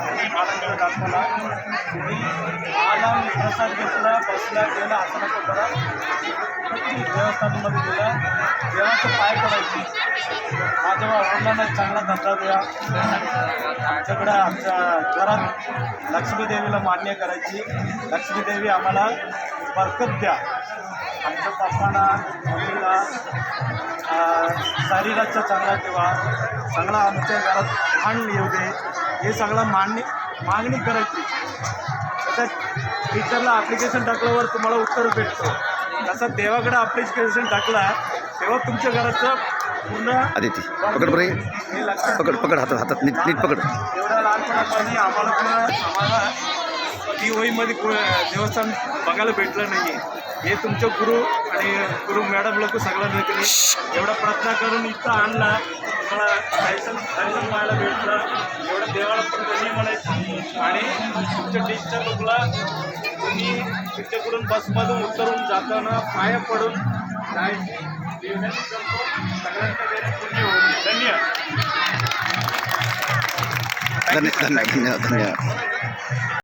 महाराष्ट्र दाखवला. तुम्ही आला प्रसाद घेतला, बसला, गेला, असं नको करा. देवस्थानामध्ये गेला, देवाचं पाय पडायची. माझ्या वडिलांना चांगला धंदा द्या. आमच्याकडं आमच्या घरात लक्ष्मी देवीला मान्य करायची. लक्ष्मी देवी आम्हाला बरकत द्या. आमच्या पप्पांना मम्मीला शरीराचा चांगला ठेवा. सगळं आमच्या घरात भांड येऊ दे. हे सगळं मागणी करायची. तसं टीचरला ॲप्लिकेशन टाकल्यावर तुम्हाला उत्तर भेटतं. तसं देवाकडे ॲप्लिकेशन टाकला तेव्हा तुमच्या घराचं पूर्ण आदिती पकड बरं, पकड हातात नीट पकड. एवढ्या लहानपणापासून आम्हाला टी-व्हीमध्ये देवस्थान बघायला भेटलं नाही आहे. हे तुमचे गुरु आणि गुरु मॅडम लोक सगळ्यांना त्यांनी एवढा प्रयत्न करून इथं आणला. तुम्हाला दर्शन पाहायला भेटलं. एवढं देवाला पण त्यांनी म्हणायची. आणि तुमच्या टीचर लोकला तुम्ही तुमच्याकडून बसमधून उतरून जाताना पाया पडून जायची विनंती करतो. सगळ्यांच्या घरी पुण्य होईल. धन्यवाद. धन्यवाद.